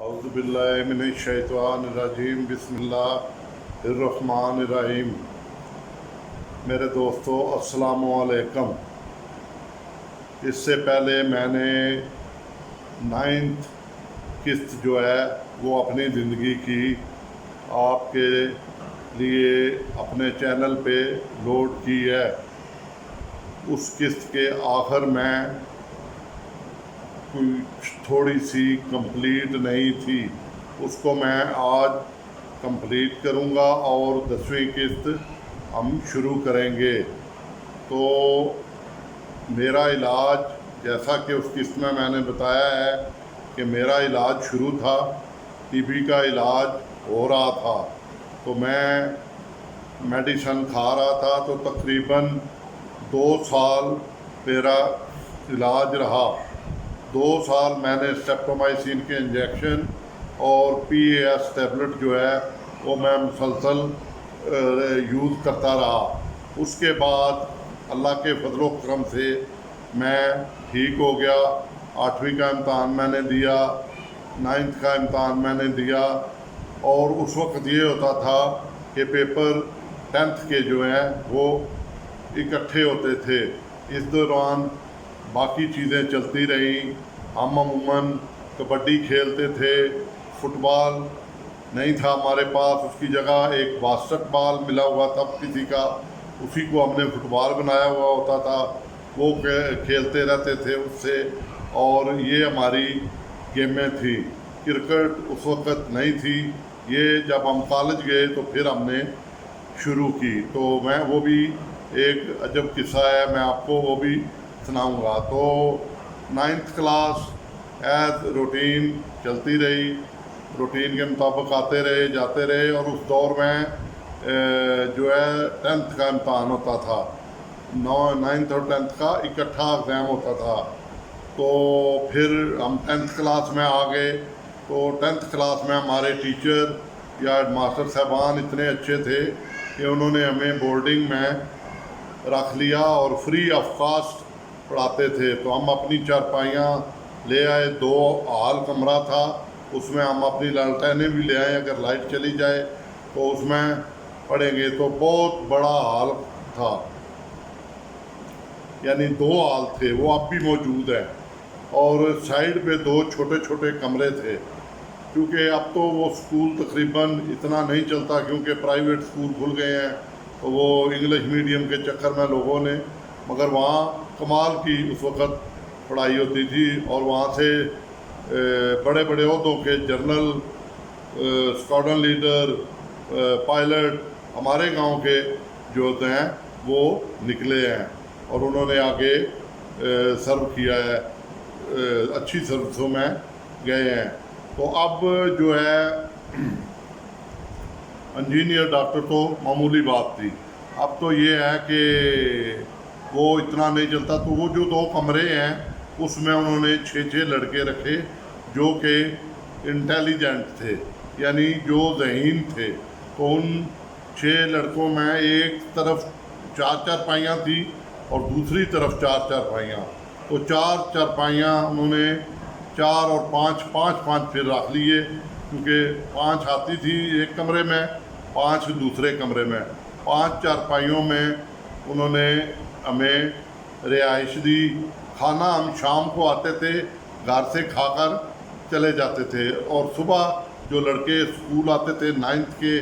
अऊज़ु बिल्लाहि मिनश्शैतानिर्रजीम बिस्मिल्लाहिर्रहमानिर्रहीम। मेरे दोस्तों अस्सलामु अलैकुम। इससे पहले मैंने 9th किस्त जो है वो अपनी ज़िंदगी की आपके लिए अपने चैनल पे लोड की है। उस किस्त के आखिर में कुछ थोड़ी सी कंप्लीट नहीं थी, उसको मैं आज कंप्लीट करूँगा और 10वीं किस्त हम शुरू करेंगे। तो मेरा इलाज, जैसा कि उस किस्त में मैंने बताया है कि मेरा इलाज शुरू था, टीबी का इलाज हो रहा था, तो मैं मेडिसन खा रहा था। तो तकरीबन 2 साल मेरा इलाज रहा। 2 साल मैंने स्ट्रेप्टोमाइसिन के इंजेक्शन और PAS टैबलेट जो है वो मैं मुसलसल यूज़ करता रहा। उसके बाद अल्लाह के फजलो करम से मैं ठीक हो गया। 8वीं का इम्तहान मैंने दिया, 9th का इम्तहान मैंने दिया, और उस वक्त ये होता था कि पेपर 10th के जो हैं वो इकट्ठे होते थे। इस दौरान बाकी चीज़ें चलती रहीं। हम अमूमन कबड्डी खेलते थे, फुटबॉल नहीं था हमारे पास, उसकी जगह एक बास्केटबॉल मिला हुआ था किसी का, उसी को हमने फुटबॉल बनाया हुआ होता था, वो खेलते रहते थे उससे। और ये हमारी गेमें थी। क्रिकेट उस वक्त नहीं थी, ये जब हम कॉलेज गए तो फिर हमने शुरू की। तो मैं वो भी एक अजब किस्सा है, मैं आपको वो भी सुनाऊंगा। तो 9th क्लास एज रूटीन चलती रही, रूटीन के मुताबिक आते रहे जाते रहे। और उस दौर में जो है 10th का इम्तहान होता था, 9th और 10th का इकट्ठा एग्ज़ाम होता था। तो फिर हम 10th क्लास में आ गए। तो 10th क्लास में हमारे टीचर या मास्टर साहबान इतने अच्छे थे कि उन्होंने हमें बोर्डिंग में रख लिया और फ्री ऑफ कास्ट पढ़ाते थे। तो हम अपनी चारपाइयाँ ले आए, 2 हॉल कमरा था, उसमें हम अपनी लालटेनें भी ले आए, अगर लाइट चली जाए तो उसमें पढ़ेंगे। तो बहुत बड़ा हॉल था, यानी 2 हॉल थे, वो अब भी मौजूद है। और साइड पे 2 छोटे छोटे कमरे थे, क्योंकि अब तो वो स्कूल तकरीबन इतना नहीं चलता, क्योंकि प्राइवेट स्कूल खुल गए हैं, तो वो इंग्लिश मीडियम के चक्कर में लोगों ने, मगर वहाँ कमाल की उस वक़्त पढ़ाई होती थी। और वहाँ से बड़े बड़े ओहदों के जनरल, स्क्वाड्रन लीडर, पायलट हमारे गांव के जो होते हैं वो निकले हैं और उन्होंने आगे सर्व किया है, अच्छी सर्विसों में गए हैं। तो अब जो है इंजीनियर डॉक्टर तो मामूली बात थी, अब तो ये है कि वो इतना नहीं चलता। तो वो जो 2 कमरे हैं उसमें उन्होंने 6 लड़के रखे जो कि इंटेलिजेंट थे, यानी जो ज़हीन थे। तो उन 6 लड़कों में एक तरफ 4 चारपाइयाँ थी और दूसरी तरफ 4 चारपाइयाँ। तो 4 चारपाइयाँ उन्होंने 4 और 5 फिर रख लिए, क्योंकि 5 आती थी एक कमरे में, 5 दूसरे कमरे में। 5 चारपाइयों में उन्होंने हमें रिहाइश दी। खाना हम शाम को आते थे, घर से खाकर चले जाते थे, और सुबह जो लड़के स्कूल आते थे 9th के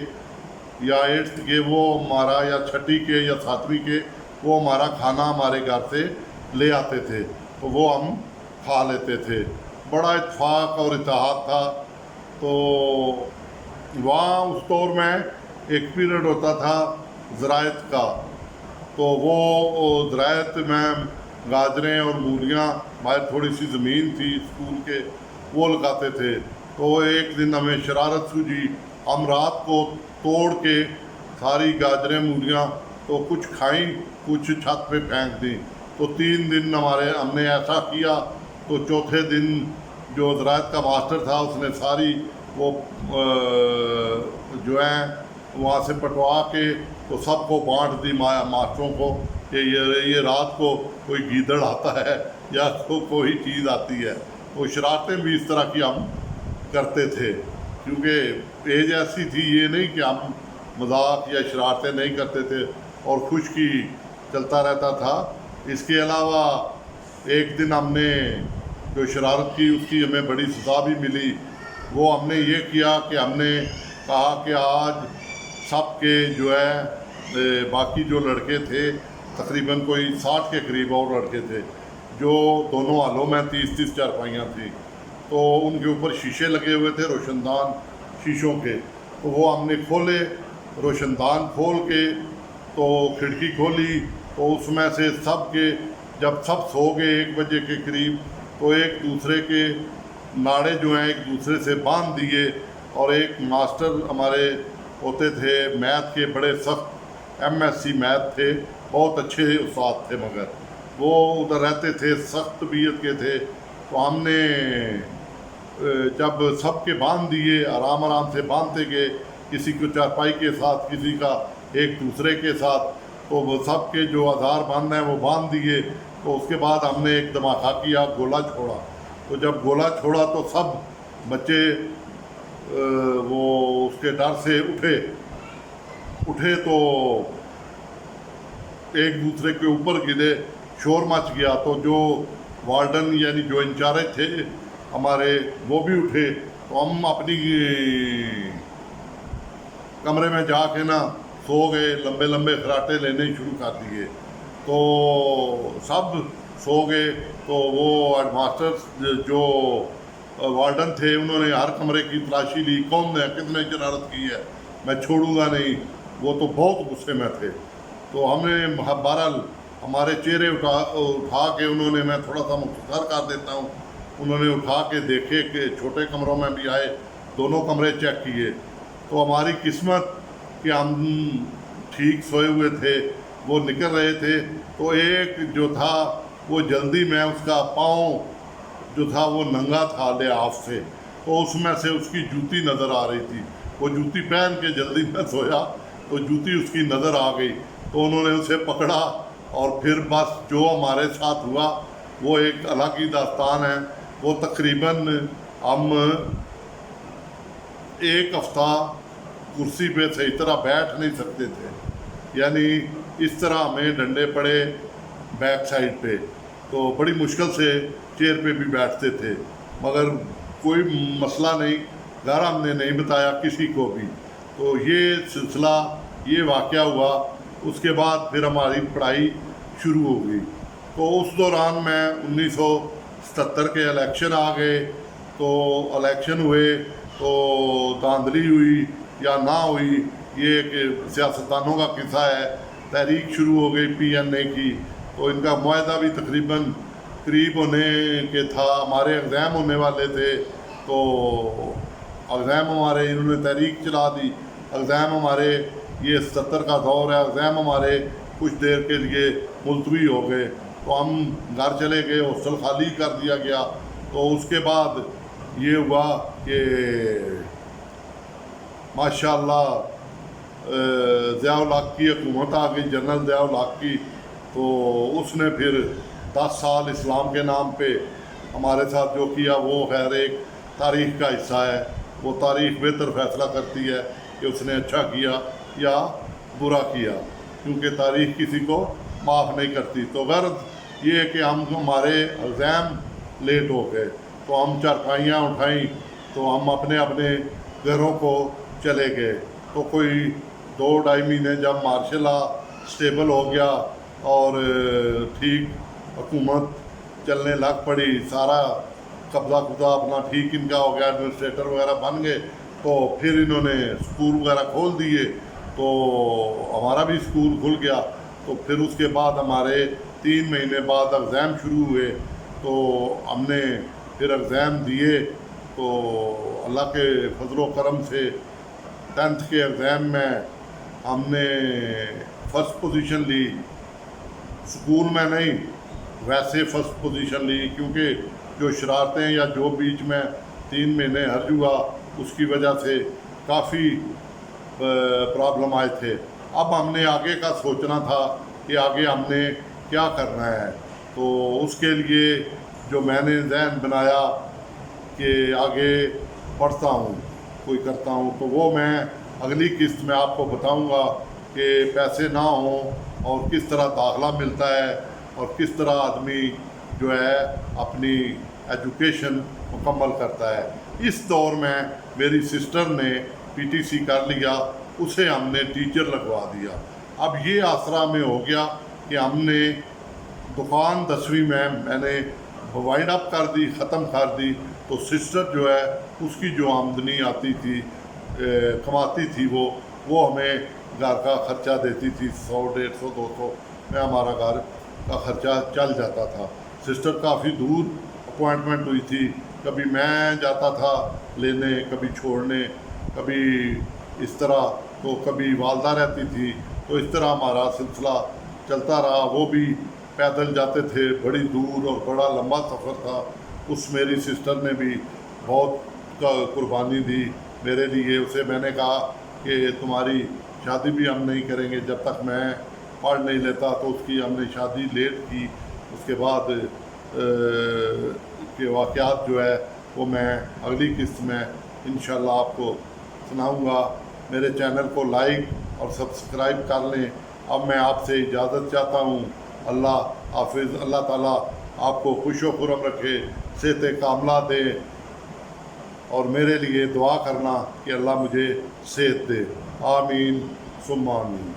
या 8th के, वो हमारा, या 6ठी के या 7वीं के, वो हमारा खाना हमारे घर से ले आते थे, तो वो हम खा लेते थे। बड़ा इत्तेफाक और इत्तेहाद था। तो वहाँ उस दौर में एक पीरियड होता था ज़राअत का, तो वो ज़राअत में गाजरें और मूलियाँ, बाहर थोड़ी सी ज़मीन थी स्कूल के, वो लगाते थे। तो एक दिन हमें शरारत सूझी, हम रात को तोड़ के सारी गाजरें मूलियाँ तो कुछ खाई, कुछ छत पे फेंक दी। तो 3 दिन हमने ऐसा किया। तो चौथे दिन जो ज़राअत का मास्टर था उसने सारी वो जो है वहाँ से पटवा के तो सबको बांट दी मास्टरों को कि ये रात को कोई गीदड़ आता है या कोई चीज़ आती है। वो शरारतें भी इस तरह की हम کرتے تھے، کیونکہ ایج ایسی تھی، یہ نہیں کہ ہم مذاق یا شرارتیں نہیں کرتے تھے اور خشکی چلتا رہتا تھا۔ اس کے علاوہ ایک دن ہم نے جو شرارت کی اس کی ہمیں بڑی سزا بھی ملی۔ وہ ہم نے یہ کیا کہ ہم نے کہا کہ آج سب کے جو ہے باقی جو لڑکے تھے تقریباً کوئی 60 کے قریب اور لڑکے تھے جو دونوں حالوں میں 30 چارپائیاں تھیں، تو ان کے اوپر شیشے لگے ہوئے تھے روشن دان شیشوں کے، تو وہ ہم نے کھولے، روشن دان کھول کے تو کھڑکی کھولی، تو اس میں سے سب کے جب سب سو گئے 1 بجے کے قریب، تو ایک دوسرے کے ناڑے جو ہیں ایک دوسرے سے باندھ دیے، اور ایک ماسٹر ہمارے ہوتے تھے میتھ کے، بڑے سخت MSc میتھ تھے، بہت اچھے استاد تھے، مگر وہ ادھر رہتے تھے، سخت طبیعت کے تھے۔ تو ہم نے جب سب کے باندھ دیے، آرام آرام سے باندھتے گئے، کسی کو چارپائی کے ساتھ، کسی کا ایک دوسرے کے ساتھ، تو وہ سب کے جو آزار باندھنا ہے وہ باندھ دیے۔ تو اس کے بعد ہم نے ایک دھماکہ کیا، گولا چھوڑا، تو جب گولا چھوڑا تو سب بچے وہ اس کے ڈر سے اٹھے تو ایک دوسرے کے اوپر گرے، شور مچ گیا، تو جو وارڈن یعنی جو انچارج تھے ہمارے وہ بھی اٹھے، تو ہم اپنی کمرے میں جا کے نا سو گئے، لمبے لمبے خراٹے لینے شروع کر دیے، تو سب سو گئے۔ تو وہ ہیڈ ماسٹر جو وارڈن تھے انہوں نے ہر کمرے کی تلاشی لی، کون نے کتنے شرارت کی ہے، میں چھوڑوں گا نہیں، وہ تو بہت غصے میں تھے۔ تو ہم نے بہرحال ہمارے چہرے اٹھا کے انہوں نے، میں تھوڑا سا مختصر کر دیتا ہوں، انہوں نے اٹھا کے دیکھے کہ چھوٹے کمروں میں بھی آئے، دونوں کمرے چیک کیے، تو ہماری قسمت کہ ہم ٹھیک سوئے ہوئے تھے، وہ نکل رہے تھے، تو ایک جو تھا وہ جلدی میں اس کا پاؤں جو تھا وہ ننگا تھا لحاف سے، تو اس میں سے اس کی جوتی نظر آ رہی تھی، وہ جوتی پہن کے جلدی میں سویا تو جوتی اس کی نظر آ گئی، تو انہوں نے اسے پکڑا، اور پھر بس جو ہمارے ساتھ ہوا وہ ایک الگ ہی داستان ہے۔ وہ تقریباً ہم 1 ہفتہ کرسی پہ صحیح طرح بیٹھ نہیں سکتے تھے، یعنی اس طرح ہمیں ڈنڈے پڑے بیک سائڈ پہ، تو بڑی مشکل سے چیئر پہ بھی بیٹھتے تھے، مگر کوئی مسئلہ نہیں، گھر ہم نے نہیں بتایا کسی کو بھی۔ تو یہ سلسلہ، یہ واقعہ ہوا۔ اس کے بعد پھر ہماری پڑھائی شروع ہو گئی۔ تو اس دوران میں 1977 کے الیکشن آ گئے، تو الیکشن ہوئے تو دھاندلی ہوئی یا نہ ہوئی یہ کہ سیاستدانوں کا قصہ ہے، تحریک شروع ہو گئی PNA کی، تو ان کا معاہدہ بھی تقریباً قریب ہونے کے تھا، ہمارے ایگزام ہونے والے تھے، تو ایگزام ہمارے انہوں نے تحریک چلا دی، ایگزام ہمارے یہ 77 کا دور ہے، ایگزام ہمارے کچھ دیر کے لیے ملتوی ہو گئے، تو ہم گھر چلے گئے، ہاسٹل خالی کر دیا گیا۔ تو اس کے بعد یہ ہوا کہ ماشاءاللہ ضیاء الحق کی حکومت آ گئی، جنرل ضیاء الحق کی، تو اس نے پھر 10 سال اسلام کے نام پہ ہمارے ساتھ جو کیا وہ خیر ایک تاریخ کا حصہ ہے، وہ تاریخ بہتر فیصلہ کرتی ہے کہ اس نے اچھا کیا یا برا کیا، کیونکہ تاریخ کسی کو معاف نہیں کرتی۔ تو غرض یہ ہے کہ ہمارے ایگزام لیٹ ہو گئے، تو ہم چارپائیاں اٹھائیں تو ہم اپنے گھروں کو چلے گئے۔ تو کوئی 2-2.5 مہینے جب مارشل لا اسٹیبل ہو گیا اور ٹھیک حکومت چلنے لگ پڑی، سارا قبضہ اپنا ٹھیک ان کا ہو گیا، ایڈمنسٹریٹر وغیرہ بن گئے، تو پھر انہوں نے اسکول وغیرہ کھول دیے، تو ہمارا بھی اسکول کھل گیا۔ تو پھر اس کے بعد ہمارے 3 مہینے بعد ایگزام شروع ہوئے، تو ہم نے پھر ایگزام دیے، تو اللہ کے فضل و کرم سے 10th کے ایگزام میں ہم نے فرسٹ پوزیشن لی، اسکول میں نہیں ویسے فرسٹ پوزیشن لی، کیونکہ جو شرارتیں یا جو بیچ میں 3 مہینے حرج ہوا اس کی وجہ سے کافی پرابلم آئے تھے۔ اب ہم نے آگے کا سوچنا تھا کہ آگے ہم نے کیا کرنا ہے، تو اس کے لیے جو میں نے ذہن بنایا کہ آگے पढ़ता हूँ, कोई करता हूँ, तो वो मैं अगली किस्त में आपको बताऊँगा कि पैसे ना हों और किस तरह दाखला मिलता है और किस तरह आदमी जो है अपनी एजुकेशन मुकम्मल करता है। इस दौर में मेरी सिस्टर ने पीटीसी कर लिया, उसे हमने टीचर लगवा दिया। अब ये आसरा में हो गया कि हमने दुकान 10वीं में मैंने वाइंड अप कर दी, ख़त्म कर दी, तो सिस्टर जो है उसकी जो आमदनी आती थी, कमाती थी, वो हमें घर का ख़र्चा देती थी। 100, 150, 200 में हमारा घर का ख़र्चा चल जाता था। सिस्टर काफ़ी दूर अपॉइंटमेंट हुई थी, कभी मैं जाता था लेने, कभी छोड़ने, कभी इस तरह, तो कभी वालदा रहती थी, तो इस तरह हमारा सिलसिला चलता रहा। वो भी पैदल जाते थे, बड़ी दूर और बड़ा लंबा सफ़र था। उस मेरी सिस्टर ने भी बहुत कुर्बानी दी मेरे लिए। उसे मैंने कहा कि तुम्हारी शादी भी हम नहीं करेंगे जब तक मैं पढ़ नहीं लेता, तो उसकी हमने शादी लेट की। उसके बाद के वाक़यात जो है वो मैं अगली किस्त में इंशाल्लाह आपको सुनाऊंगा। मेरे चैनल को लाइक और सब्सक्राइब कर लें। अब मैं आपसे इजाज़त चाहता हूँ। अल्लाह हाफिज़। अल्लाह ताला आपको खुश व खुर्रम रखे, सेहत कामला दे, और मेरे लिए दुआ करना कि अल्लाह मुझे सेहत दे। आमीन सुम्मा आमीन।